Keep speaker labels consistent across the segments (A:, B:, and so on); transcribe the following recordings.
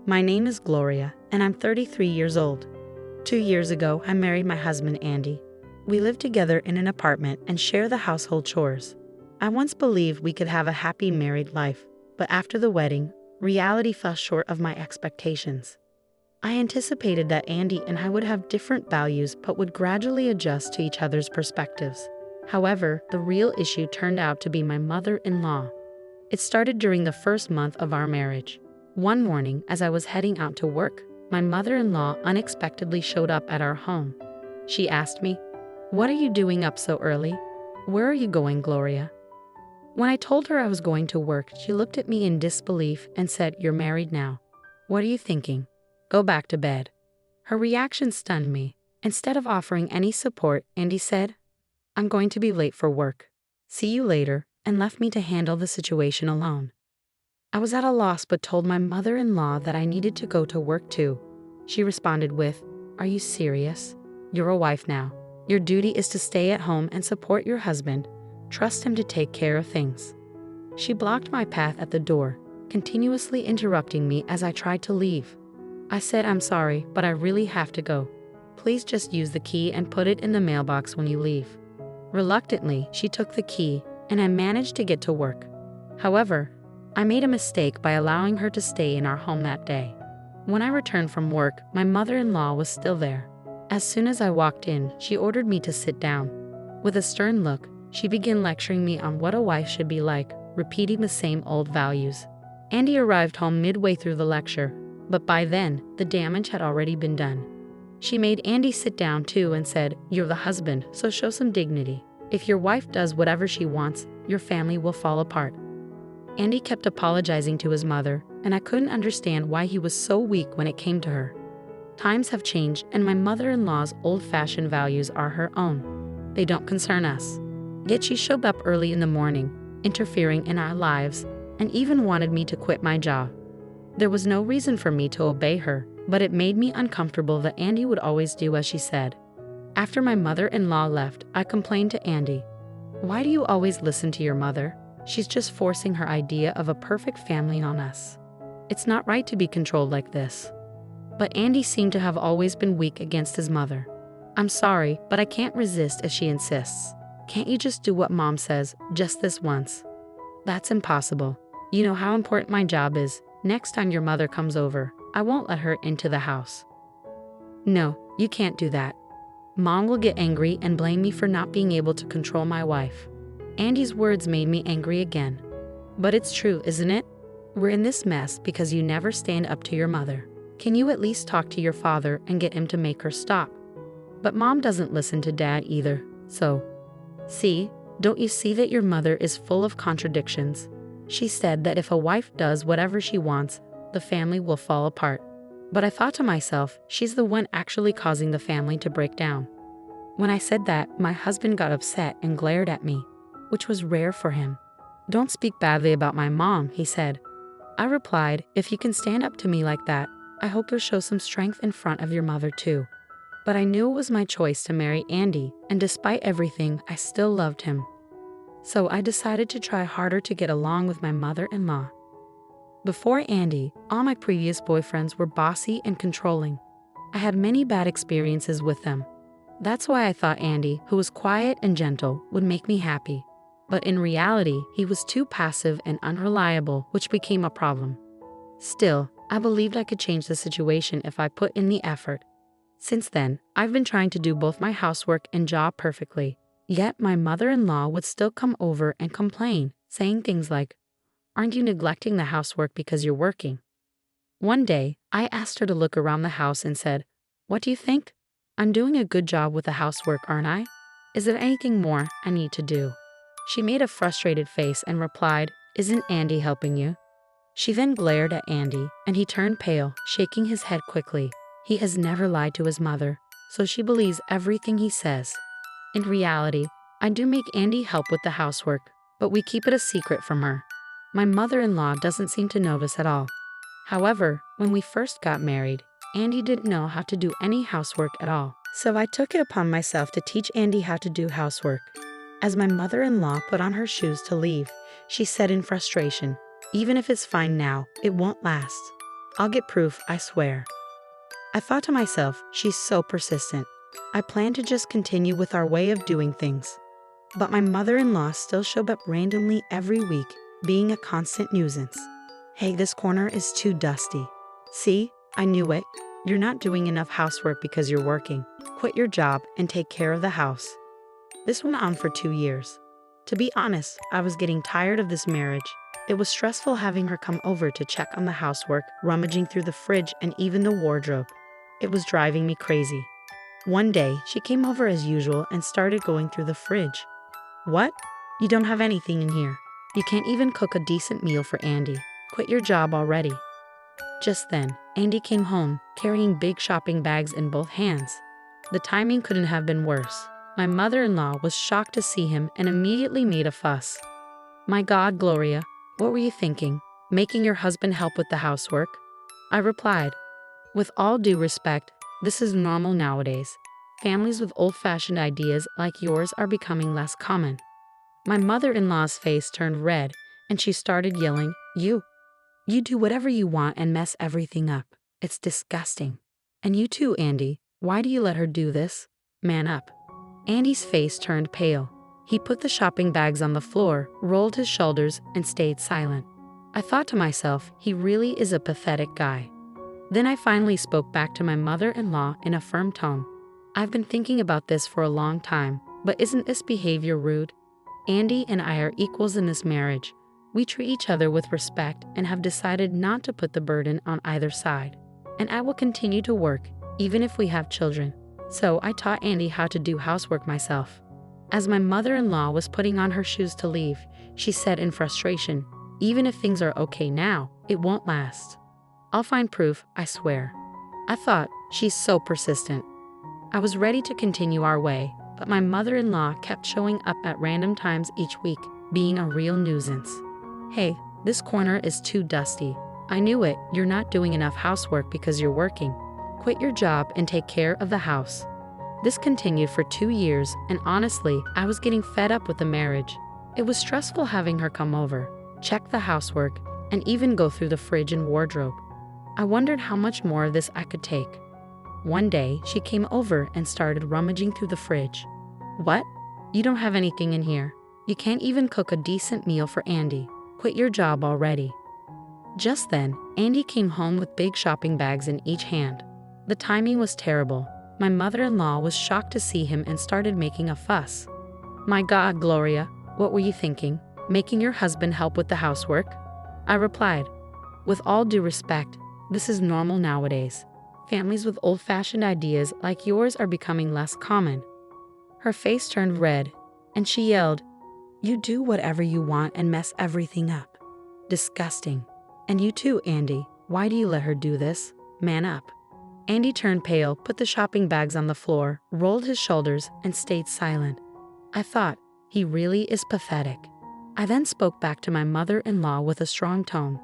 A: My name is Gloria, and I'm 33 years old. 2 years ago, I married my husband, Andy. We live together in an apartment and share the household chores. I once believed we could have a happy married life, but after the wedding, reality fell short of my expectations. I anticipated that Andy and I would have different values but would gradually adjust to each other's perspectives. However, the real issue turned out to be my mother-in-law. It started during the first month of our marriage. One morning, as I was heading out to work, my mother-in-law unexpectedly showed up at our home. She asked me, "What are you doing up so early? Where are you going, Gloria?" When I told her I was going to work, she looked at me in disbelief and said, "You're married now. What are you thinking? Go back to bed." Her reaction stunned me. Instead of offering any support, Andy said, "I'm going to be late for work. See you later," and left me to handle the situation alone. I was at a loss but told my mother-in-law that I needed to go to work too. She responded with, "Are you serious? You're a wife now. Your duty is to stay at home and support your husband. Trust him to take care of things." She blocked my path at the door, continuously interrupting me as I tried to leave. I said, "I'm sorry, but I really have to go. Please just use the key and put it in the mailbox when you leave." Reluctantly, she took the key, and I managed to get to work. However, I made a mistake by allowing her to stay in our home that day. When I returned from work, my mother-in-law was still there. As soon as I walked in, she ordered me to sit down. With a stern look, she began lecturing me on what a wife should be like, repeating the same old values. Andy arrived home midway through the lecture, but by then, the damage had already been done. She made Andy sit down too and said, "You're the husband, so show some dignity. If your wife does whatever she wants, your family will fall apart." Andy kept apologizing to his mother, and I couldn't understand why he was so weak when it came to her. Times have changed, and my mother-in-law's old-fashioned values are her own. They don't concern us. Yet she showed up early in the morning, interfering in our lives, and even wanted me to quit my job. There was no reason for me to obey her, but it made me uncomfortable that Andy would always do as she said. After my mother-in-law left, I complained to Andy, "Why do you always listen to your mother? She's just forcing her idea of a perfect family on us. It's not right to be controlled like this." But Andy seemed to have always been weak against his mother. "I'm sorry, but I can't resist as she insists. Can't you just do what Mom says, just this once?" "That's impossible. You know how important my job is. Next time your mother comes over, I won't let her into the house." "No, you can't do that. Mom will get angry and blame me for not being able to control my wife." Andy's words made me angry again. But it's true, isn't it? We're in this mess because you never stand up to your mother. Can you at least talk to your father and get him to make her stop? But Mom doesn't listen to Dad either, so. See, don't you see that your mother is full of contradictions? She said that if a wife does whatever she wants, the family will fall apart. But I thought to myself, she's the one actually causing the family to break down. When I said that, my husband got upset and glared at me, which was rare for him. "Don't speak badly about my mom," he said. I replied, "If you can stand up to me like that, I hope you'll show some strength in front of your mother too." But I knew it was my choice to marry Andy, and despite everything, I still loved him. So I decided to try harder to get along with my mother-in-law. Before Andy, all my previous boyfriends were bossy and controlling. I had many bad experiences with them. That's why I thought Andy, who was quiet and gentle, would make me happy. But in reality, he was too passive and unreliable, which became a problem. Still, I believed I could change the situation if I put in the effort. Since then, I've been trying to do both my housework and job perfectly. Yet my mother-in-law would still come over and complain, saying things like, "Aren't you neglecting the housework because you're working?" One day, I asked her to look around the house and said, "What do you think? I'm doing a good job with the housework, aren't I? Is there anything more I need to do?" She made a frustrated face and replied, "Isn't Andy helping you?" She then glared at Andy, and he turned pale, shaking his head quickly. He has never lied to his mother, so she believes everything he says. In reality, I do make Andy help with the housework, but we keep it a secret from her. My mother-in-law doesn't seem to notice at all. However, when we first got married, Andy didn't know how to do any housework at all. So I took it upon myself to teach Andy how to do housework. As my mother-in-law put on her shoes to leave, she said in frustration, "Even if it's fine now, it won't last." I'll get proof, I swear. I thought to myself, she's so persistent. I planned to just continue with our way of doing things. But my mother-in-law still showed up randomly every week, being a constant nuisance. Hey, this corner is too dusty. See, I knew it. You're not doing enough housework because you're working. Quit your job and take care of the house. This went on for 2 years. To be honest, I was getting tired of this marriage. It was stressful having her come over to check on the housework, rummaging through the fridge and even the wardrobe. It was driving me crazy. One day, she came over as usual and started going through the fridge. What? You don't have anything in here. You can't even cook a decent meal for Andy. Quit your job already. Just then, Andy came home, carrying big shopping bags in both hands. The timing couldn't have been worse. My mother-in-law was shocked to see him and immediately made a fuss. My God, Gloria, what were you thinking? Making your husband help with the housework? I replied, with all due respect, this is normal nowadays. Families with old-fashioned ideas like yours are becoming less common. My mother-in-law's face turned red and she started yelling, You do whatever you want and mess everything up. It's disgusting. And you too, Andy. Why do you let her do this? Man up. Andy's face turned pale. He put the shopping bags on the floor, rolled his shoulders, and stayed silent. I thought to myself, he really is a pathetic guy. Then I finally spoke back to my mother-in-law in a firm tone. I've been thinking about this for a long time, but isn't this behavior rude? Andy and I are equals in this marriage. We treat each other with respect and have decided not to put the burden on either side. And I will continue to work, even if we have children. So I taught Andy how to do housework myself. As my mother-in-law was putting on her shoes to leave, she said in frustration, even if things are okay now, it won't last. I'll find proof, I swear. I thought, she's so persistent. I was ready to continue our way, but my mother-in-law kept showing up at random times each week, being a real nuisance. Hey, this corner is too dusty. I knew it, you're not doing enough housework because you're working. Quit your job and take care of the house. This continued for 2 years, and honestly, I was getting fed up with the marriage. It was stressful having her come over, check the housework, and even go through the fridge and wardrobe. I wondered how much more of this I could take. One day, she came over and started rummaging through the fridge. What? You don't have anything in here. You can't even cook a decent meal for Andy. Quit your job already. Just then, Andy came home with big shopping bags in each hand. The timing was terrible. My mother-in-law was shocked to see him and started making a fuss. My God, Gloria, what were you thinking? Making your husband help with the housework? I replied, with all due respect, this is normal nowadays. Families with old-fashioned ideas like yours are becoming less common. Her face turned red, and she yelled, You do whatever you want and mess everything up. Disgusting. And you too, Andy. Why do you let her do this? Man up. Andy turned pale, put the shopping bags on the floor, rolled his shoulders, and stayed silent. I thought, he really is pathetic. I then spoke back to my mother-in-law with a strong tone.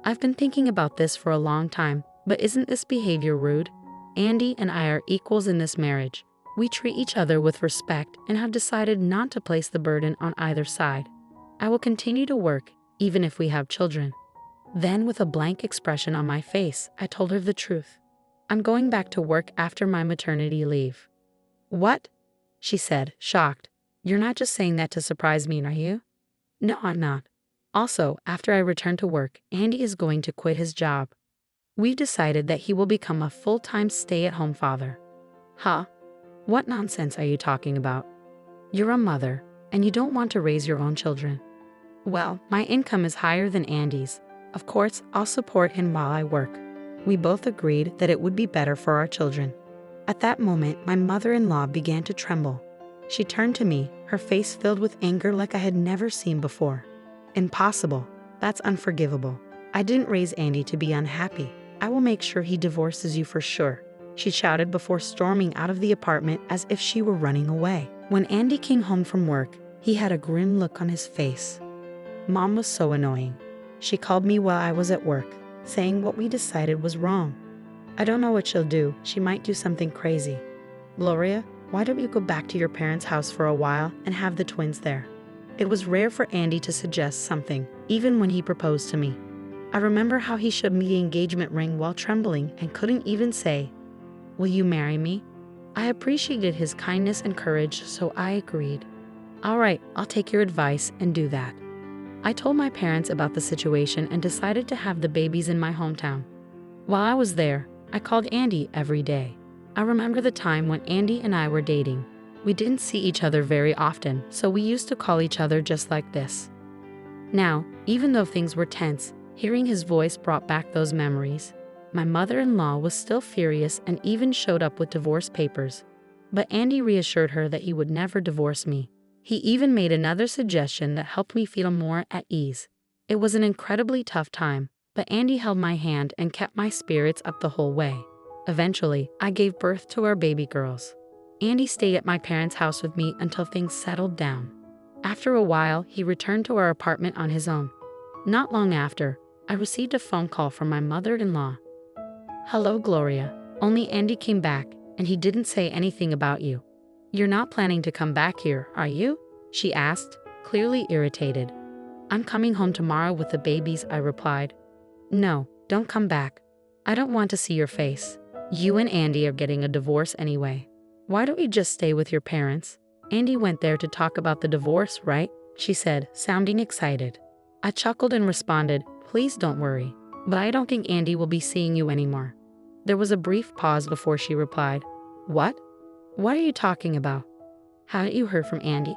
A: I've been thinking about this for a long time, but isn't this behavior rude? Andy and I are equals in this marriage. We treat each other with respect and have decided not to place the burden on either side. I will continue to work, even if we have children. Then, with a blank expression on my face, I told her the truth. I'm going back to work after my maternity leave. What? She said, shocked. You're not just saying that to surprise me, are you? No, I'm not. Also, after I return to work, Andy is going to quit his job. We've decided that he will become a full-time stay-at-home father. Huh? What nonsense are you talking about? You're a mother, and you don't want to raise your own children. Well, my income is higher than Andy's. Of course, I'll support him while I work. We both agreed that it would be better for our children. At that moment, my mother-in-law began to tremble. She turned to me, her face filled with anger like I had never seen before. Impossible. That's unforgivable. I didn't raise Andy to be unhappy. I will make sure he divorces you for sure, she shouted before storming out of the apartment as if she were running away. When Andy came home from work, he had a grim look on his face. Mom was so annoying. She called me while I was at work, saying what we decided was wrong. I don't know what she'll do. She might do something crazy. Gloria, why don't you go back to your parents' house for a while and have the twins there? It was rare for Andy to suggest something, even when he proposed to me. I remember how he showed me the engagement ring while trembling and couldn't even say, "Will you marry me?" I appreciated his kindness and courage, so I agreed. "All right, I'll take your advice and do that." I told my parents about the situation and decided to have the babies in my hometown. While I was there, I called Andy every day. I remember the time when Andy and I were dating. We didn't see each other very often, so we used to call each other just like this. Now, even though things were tense, hearing his voice brought back those memories. My mother-in-law was still furious and even showed up with divorce papers. But Andy reassured her that he would never divorce me. He even made another suggestion that helped me feel more at ease. It was an incredibly tough time, but Andy held my hand and kept my spirits up the whole way. Eventually, I gave birth to our baby girls. Andy stayed at my parents' house with me until things settled down. After a while, he returned to our apartment on his own. Not long after, I received a phone call from my mother-in-law. "Hello, Gloria. Only Andy came back, and he didn't say anything about you. You're not planning to come back here, are you?" she asked, clearly irritated. "I'm coming home tomorrow with the babies," I replied. "No, don't come back. I don't want to see your face. You and Andy are getting a divorce anyway. Why don't you just stay with your parents? Andy went there to talk about the divorce, right?" she said, sounding excited. I chuckled and responded, "Please don't worry, but I don't think Andy will be seeing you anymore." There was a brief pause before she replied, "What? What are you talking about? Haven't you heard from Andy?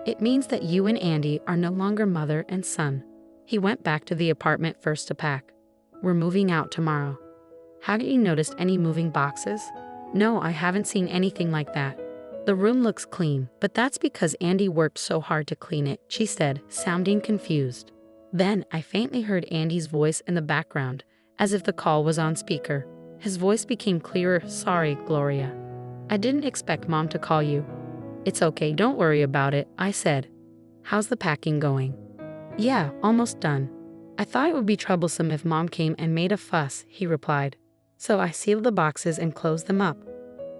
A: It means that you and Andy are no longer mother and son. He went back to the apartment first to pack. We're moving out tomorrow." "Haven't you noticed any moving boxes?" "No, I haven't seen anything like that. The room looks clean, but that's because Andy worked so hard to clean it," she said, sounding confused. Then I faintly heard Andy's voice in the background, as if the call was on speaker. His voice became clearer. "Sorry, Gloria. I didn't expect Mom to call you." "It's okay, don't worry about it," I said. "How's the packing going?" "Yeah, almost done. I thought it would be troublesome if Mom came and made a fuss," he replied. "So I sealed the boxes and closed them up."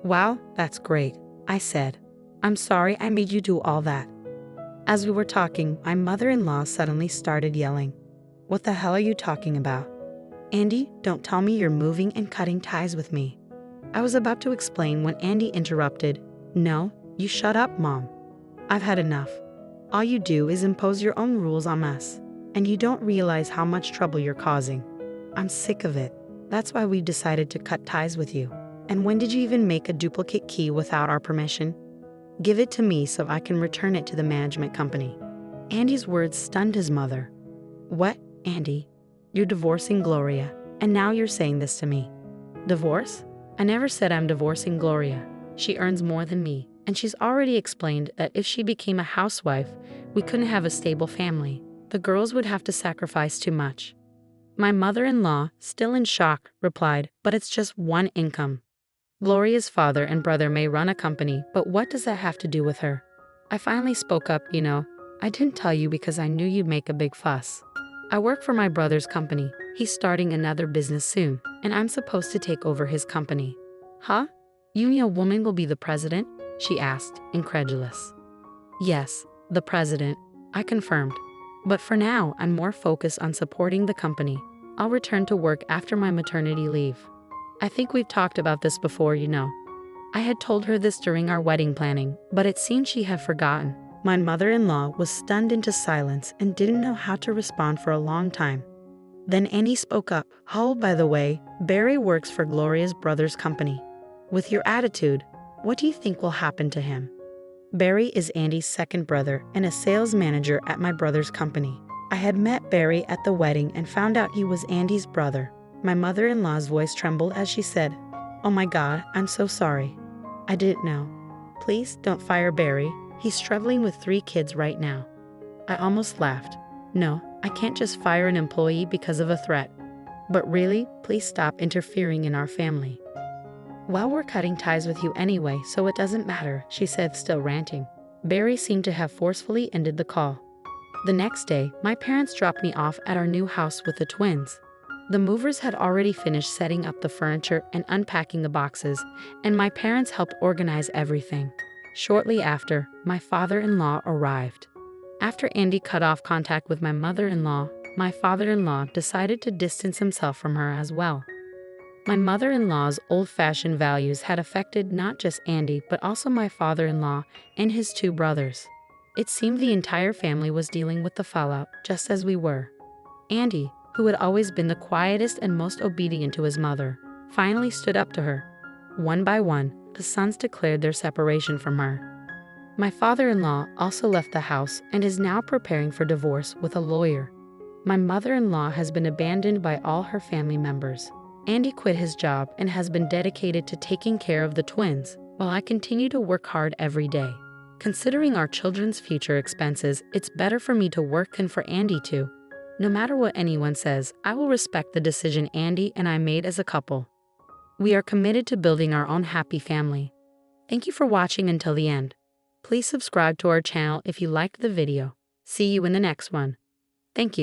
A: "Wow, that's great," I said. "I'm sorry I made you do all that." As we were talking, my mother-in-law suddenly started yelling. "What the hell are you talking about? Andy, don't tell me you're moving and cutting ties with me." I was about to explain when Andy interrupted. "No, you shut up, Mom. I've had enough. All you do is impose your own rules on us, and you don't realize how much trouble you're causing. I'm sick of it. That's why we decided to cut ties with you. And when did you even make a duplicate key without our permission? Give it to me so I can return it to the management company." Andy's words stunned his mother. "What, Andy? You're divorcing Gloria, and now you're saying this to me? Divorce? I never said I'm divorcing Gloria. She earns more than me, and she's already explained that if she became a housewife, we couldn't have a stable family. The girls would have to sacrifice too much." My mother-in-law, still in shock, replied, "But it's just one income. Gloria's father and brother may run a company, but what does that have to do with her?" I finally spoke up, "I didn't tell you because I knew you'd make a big fuss. I work for my brother's company. He's starting another business soon, and I'm supposed to take over his company." "Huh? You mean a woman will be the president?" she asked, incredulous. "Yes, the president," I confirmed. "But for now, I'm more focused on supporting the company. I'll return to work after my maternity leave. I think we've talked about this before, I had told her this during our wedding planning, but it seemed she had forgotten. My mother-in-law was stunned into silence and didn't know how to respond for a long time. Then Andy spoke up. "Oh, by the way, Barry works for Gloria's brother's company. With your attitude, what do you think will happen to him?" Barry is Andy's second brother and a sales manager at my brother's company. I had met Barry at the wedding and found out he was Andy's brother. My mother-in-law's voice trembled as she said, "Oh my God, I'm so sorry. I didn't know. Please don't fire Barry. He's struggling with 3 kids right now." I almost laughed. "No, I can't just fire an employee because of a threat. But really, please stop interfering in our family." "Well, we're cutting ties with you anyway, so it doesn't matter," she said, still ranting. Barry seemed to have forcefully ended the call. The next day, my parents dropped me off at our new house with the twins. The movers had already finished setting up the furniture and unpacking the boxes, and my parents helped organize everything. Shortly after, my father-in-law arrived. After Andy cut off contact with my mother-in-law, my father-in-law decided to distance himself from her as well. My mother-in-law's old-fashioned values had affected not just Andy but also my father-in-law and his two brothers. It seemed the entire family was dealing with the fallout just as we were. Andy, who had always been the quietest and most obedient to his mother, finally stood up to her. One by one, the sons declared their separation from her. My father-in-law also left the house and is now preparing for divorce with a lawyer. My mother-in-law has been abandoned by all her family members. Andy quit his job and has been dedicated to taking care of the twins, while I continue to work hard every day. Considering our children's future expenses, it's better for me to work than for Andy to. No matter what anyone says, I will respect the decision Andy and I made as a couple. We are committed to building our own happy family. Thank you for watching until the end. Please subscribe to our channel if you liked the video. See you in the next one. Thank you.